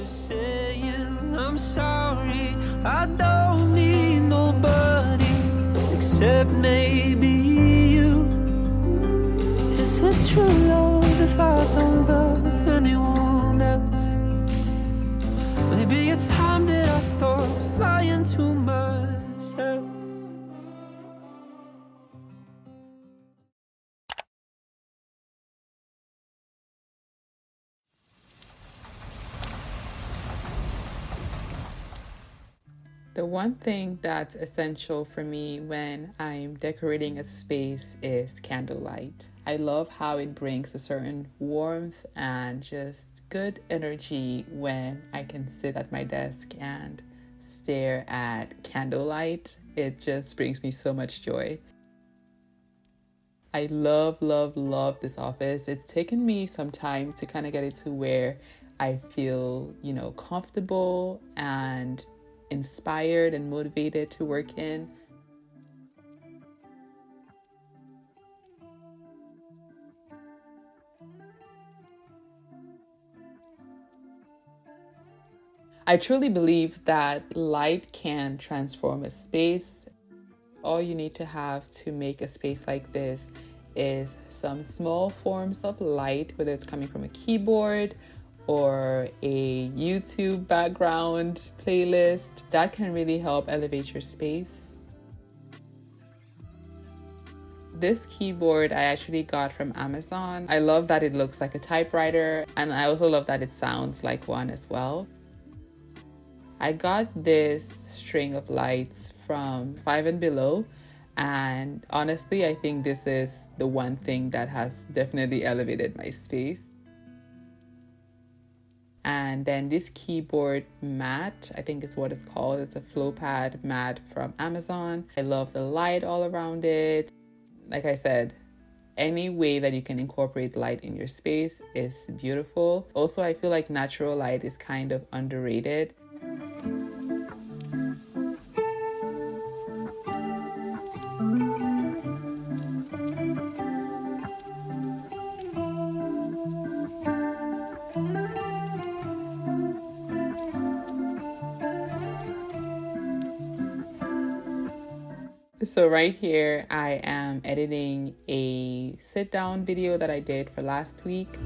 just saying I'm sorry. I don't need nobody except maybe you. Is it true love if I don't love anyone else? Maybe it's time that I stop lying to myself. The one thing that's essential for me when I'm decorating a space is candlelight. I love how it brings a certain warmth and just good energy when I can sit at my desk and stare at candlelight. It just brings me so much joy. I love, love, love this office. It's taken me some time to kind of get it to where I feel, comfortable and inspired and motivated to work in. I truly believe that light can transform a space. All you need to have to make a space like this is some small forms of light, whether it's coming from a keyboard or a YouTube background playlist. That can really help elevate your space. This keyboard I actually got from Amazon. I love that it looks like a typewriter, and I also love that it sounds like one as well. I got this string of lights from Five and Below, and honestly, I think this is the one thing that has definitely elevated my space. And then this keyboard mat, I think is what it's called. It's a flow pad mat from Amazon. I love the light all around it. Like I said, any way that you can incorporate light in your space is beautiful. Also, I feel like natural light is kind of underrated. So right here, I am editing a sit-down video that I did for last week.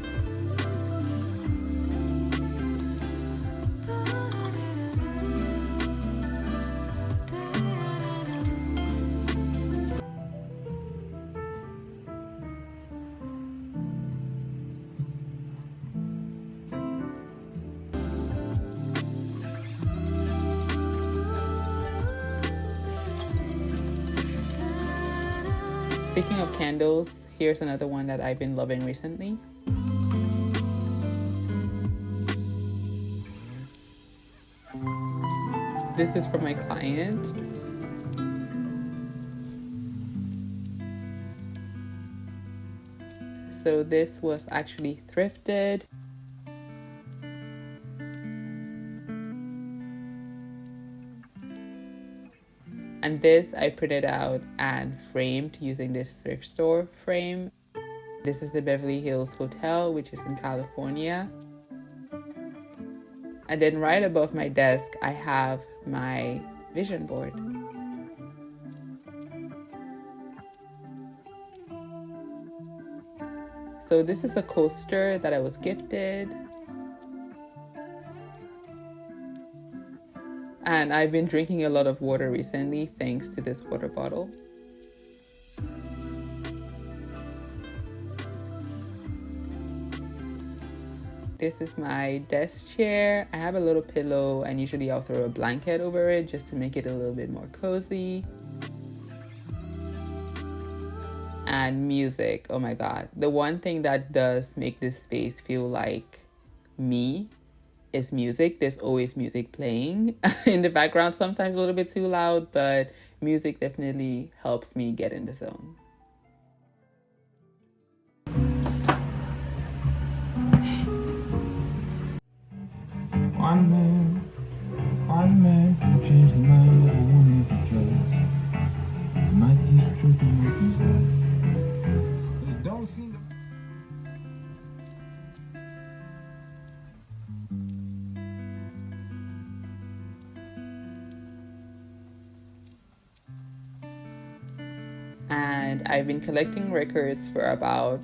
Speaking of candles, here's another one that I've been loving recently. This is from my client. So this was actually thrifted. And this I printed out and framed using this thrift store frame. This is the Beverly Hills Hotel, which is in California. And then right above my desk, I have my vision board. So this is a coaster that I was gifted. And I've been drinking a lot of water recently thanks to this water bottle. This is my desk chair. I have a little pillow and usually I'll throw a blanket over it just to make it a little bit more cozy. And music, oh my God. The one thing that does make this space feel like me is music. There's always music playing in the background, sometimes a little bit too loud, but music definitely helps me get in the zone. One man can change the mind of a woman if he tries. He might use truth and make his right. But it don't seem to... and I've been collecting records for about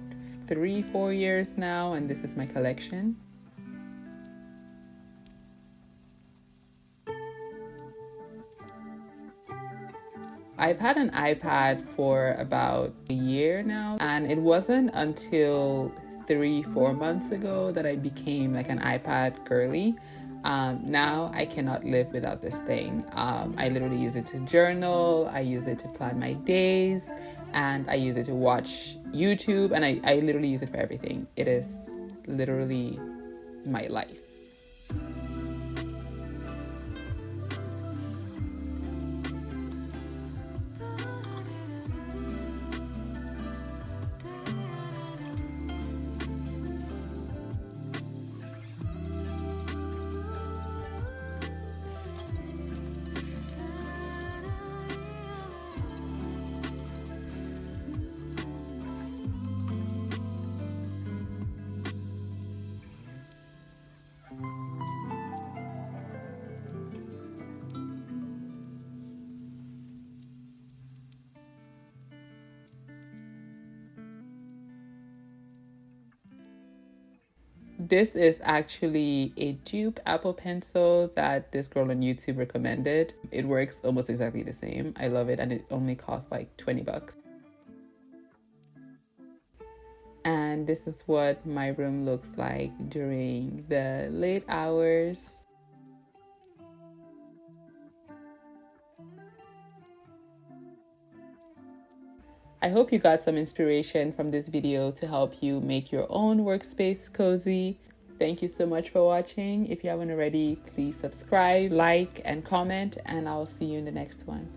3-4 years now, and this is my collection. I've had an iPad for about a year now, and it wasn't until 3-4 months ago that I became like an iPad girly. Now I cannot live without this thing. I literally use it to journal, I use it to plan my days, and I use it to watch YouTube, and I literally use it for everything. It is literally my life. This is actually a dupe Apple Pencil that this girl on YouTube recommended. It works almost exactly the same. I love it, and it only costs like 20 bucks. And this is what my room looks like during the late hours. I hope you got some inspiration from this video to help you make your own workspace cozy. Thank you so much for watching. If you haven't already, please subscribe, like, and comment, and I'll see you in the next one.